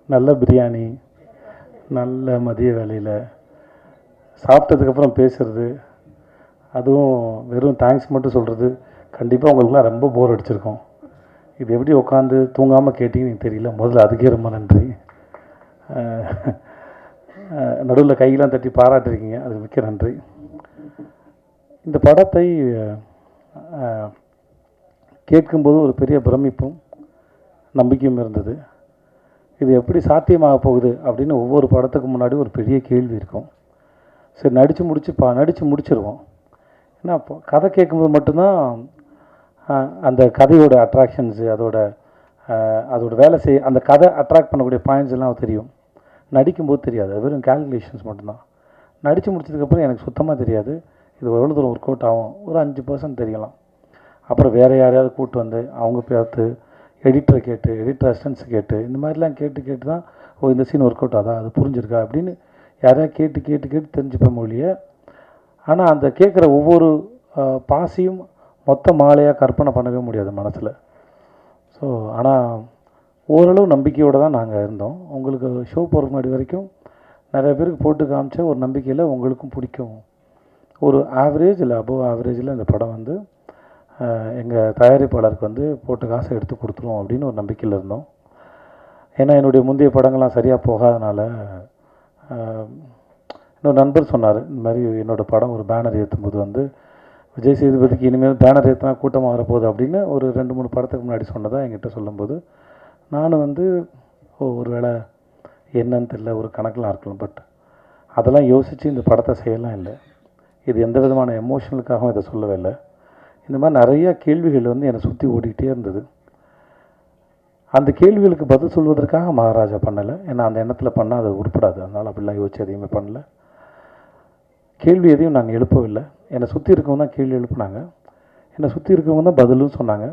நல்ல பிரியாணி, நல்ல மதிய வேளையில் சாப்பிட்டதுக்கப்புறம் பேசுகிறது, அதுவும் வெறும் தேங்க்ஸ் மட்டும் சொல்கிறது, கண்டிப்பாக உங்களுக்குலாம் ரொம்ப போர் அடிச்சிருக்கோம். இது எப்படி உட்காந்து தூங்காமல் கேட்டிங்கன்னு எனக்கு தெரியல. முதல்ல அதுக்கே ரொம்ப நன்றி. நடுவில் கையெல்லாம் தட்டி பாராட்டிருக்கீங்க, அதுக்கு மிக்க நன்றி. இந்த படத்தை கேட்கும்போது ஒரு பெரிய பிரமிப்பும் நம்பிக்கையும் இருந்தது. இது எப்படி சாத்தியமாக போகுது அப்படின்னு ஒவ்வொரு படத்துக்கு முன்னாடி ஒரு பெரிய கேள்வி இருக்கும். சரி, நடித்து முடிச்சிருவோம். ஏன்னா கதை கேட்கும்போது மட்டும்தான் அந்த கதையோட அட்ராக்ஷன்ஸு, அதோட வேலை அந்த கதை அட்ராக்ட் பண்ணக்கூடிய பாயிண்ட்ஸ் எல்லாம் தெரியும். நடிக்கும்போது தெரியாது, அது வெறும் கேல்குலேஷன்ஸ் மட்டும்தான். நடித்து முடிச்சதுக்கப்புறம் எனக்கு சுத்தமாக தெரியாது இது எவ்வளோ தூரம் ஒர்க் அவுட் ஆகும். ஒரு 5% தெரியலாம். அப்புறம் வேறு யாரையாவது கூப்பிட்டு வந்து அவங்க பார்த்து எடிட்டரை கேட்டு, எடிட்டர் அசிஸ்டன்ஸ் கேட்டு, இந்த மாதிரிலாம் கேட்டு தான் இந்த சீன் ஒர்க் அவுட் ஆகுதா, அது புரிஞ்சிருக்கா அப்படின்னு யாரையா கேட்டு தெரிஞ்சுப்பேன் மொழிய. ஆனால் அந்த கேட்குற ஒவ்வொரு பாசியும் மொத்த மாலையாக கற்பனை பண்ணவே முடியாது மனசில். ஸோ ஆனால் ஓரளவு நம்பிக்கையோடு தான் நாங்கள் இருந்தோம். உங்களுக்கு ஷோ போகிறதுக்கு முன்னாடி வரைக்கும் நிறைய பேருக்கு போட்டு காமிச்ச ஒரு நம்பிக்கையில் உங்களுக்கும் பிடிக்கும். ஒரு ஆவரேஜ் இல்லை அபோவ் ஆவரேஜில் இந்த படம் வந்து எங்கள் தயாரிப்பாளருக்கு போட்டு காசை எடுத்து கொடுத்துருவோம் அப்படின்னு ஒரு நம்பிக்கையில் இருந்தோம். ஏன்னா என்னுடைய முந்தைய படங்கள்லாம் சரியாக போகாதனால இன்னொரு நண்பர் சொன்னார், இந்த மாதிரி என்னோடய படம் ஒரு பேனர் ஏற்றும்போது விஜய் சேதுபதிக்கு இனிமேல் பேனர் ஏற்றினா கூட்டமாக வரப்போகுது அப்படின்னு ஒரு 2-3 படத்துக்கு முன்னாடி சொன்னதாக என்கிட்ட சொல்லும்போது நானும் ஒரு வேளை என்னன்னு தெரியல, ஒரு கணக்கெலாம் இருக்கலாம். பட் அதெல்லாம் யோசித்து இந்த படத்தை செய்யலாம் இல்லை. இது எந்த விதமான எமோஷனலுக்காகவும் இதை சொல்லவே இல்லை. இந்த மாதிரி நிறையா கேள்விகள் என்னை சுற்றி ஓடிக்கிட்டே இருந்தது. அந்த கேள்விகளுக்கு பதில் சொல்வதற்காக மகாராஜா பண்ணலை. ஏன்னா அந்த எண்ணத்தில் பண்ணால் அது உருப்படாது. அதனால் அப்படிலாம் யோசிச்சு எதையுமே பண்ணலை. கேள்வி எதையும் நாங்கள் எழுப்பவில்லை. என்னை சுற்றி இருக்கவங்க தான் கேள்வி எழுப்புனாங்க. என்னை சுற்றி இருக்கவங்க தான் பதிலும் சொன்னாங்க.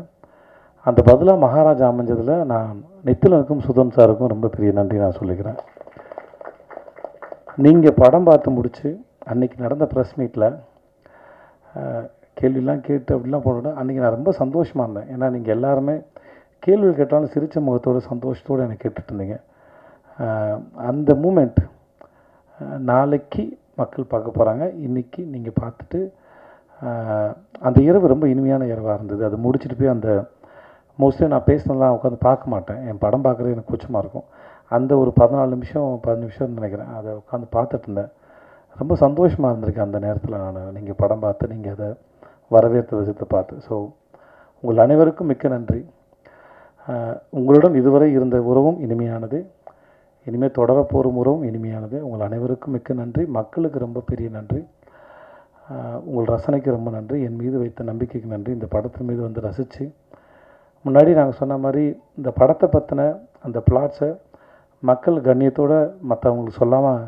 அந்த பதிலாக மகாராஜா அமைஞ்சதில் நான் நித்திலனுக்கும் சுதன் சாருக்கும் ரொம்ப பெரிய நன்றி நான் சொல்லிக்கிறேன். நீங்கள் படம் பார்த்து முடித்து அன்றைக்கி நடந்த ப்ரெஸ் மீட்டில் கேள்விலாம் கேட்டு அப்படிலாம் போனோட அன்றைக்கி நான் ரொம்ப சந்தோஷமாக இருந்தேன். ஏன்னா நீங்கள் எல்லாருமே கேள்வி கேட்டாலும் சிரித்த முகத்தோடு சந்தோஷத்தோடு எனக்கு கேட்டுட்டு இருந்தீங்க. அந்த மூமெண்ட் நாளைக்கு மக்கள் பார்க்க போகிறாங்க. இன்றைக்கி நீங்கள் பார்த்துட்டு அந்த இரவு ரொம்ப இனிமையான இரவாக இருந்தது. அது முடிச்சுட்டு போய் அந்த மோஸ்ட்லி நான் பேசினலாம் உட்காந்து பார்க்க மாட்டேன். என் படம் பார்க்குறது எனக்கு கூச்சமாக இருக்கும். அந்த ஒரு 14 நிமிஷம் 15 நிமிஷம் நினைக்கிறேன், அதை உட்காந்து பார்த்துட்டு இருந்தேன். ரொம்ப சந்தோஷமாக இருந்திருக்கேன் அந்த நேரத்தில். நீங்கள் படம் பார்த்து நீங்கள் அதை வரவேற்ற விதத்தை பார்த்து. ஸோ உங்கள் அனைவருக்கும் மிக்க நன்றி. உங்களுடன் இதுவரை இருந்த உறவும் இனிமையானது, இனிமேல் தொடரப்போகும் உறவும் இனிமையானது. உங்கள் அனைவருக்கும் மிக்க நன்றி. மக்களுக்கு ரொம்ப பெரிய நன்றி. உங்கள் ரசனைக்கு ரொம்ப நன்றி. என் மீது வைத்த நம்பிக்கைக்கு நன்றி. இந்த படத்தின் மீது ரசித்து முன்னாடி நாங்கள் சொன்ன மாதிரி இந்த படத்தை பற்றின அந்த பிளாட்ஸை மக்கள் கண்ணியத்தோடு மற்றவங்களுக்கு சொல்லாமல்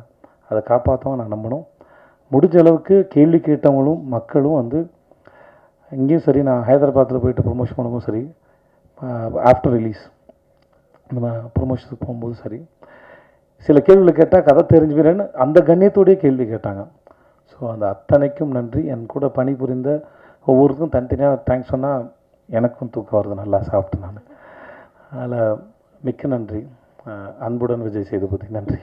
அதை காப்பாற்றவும் நான் நம்பணும். முடிஞ்ச அளவுக்கு கேள்வி கேட்டவங்களும் மக்களும் இங்கேயும் சரி, நான் ஹைதராபாத்தில் போயிட்டு ப்ரொமோஷன் பண்ணும்போது சரி, ஆஃப்டர் ரிலீஸ் நம்ம ப்ரொமோஷனுக்கு போகும்போது சரி, சில கேள்விகள் கேட்டால் கதை தெரிஞ்சுக்கிறேன்னு அந்த கண்ணியத்தோடையே கேள்வி கேட்டாங்க. ஸோ அந்த அத்தனைக்கும் நன்றி. என் கூட பணிபுரிந்த ஒவ்வொருக்கும் தனித்தனியாக தேங்க்ஸ் சொன்னால் எனக்கும் தூக்கம் வருது, நல்லா சாப்பிட்டு நான். அதனால் மிக்க நன்றி. அன்புடன் விஜய் சேதுபதி. நன்றி.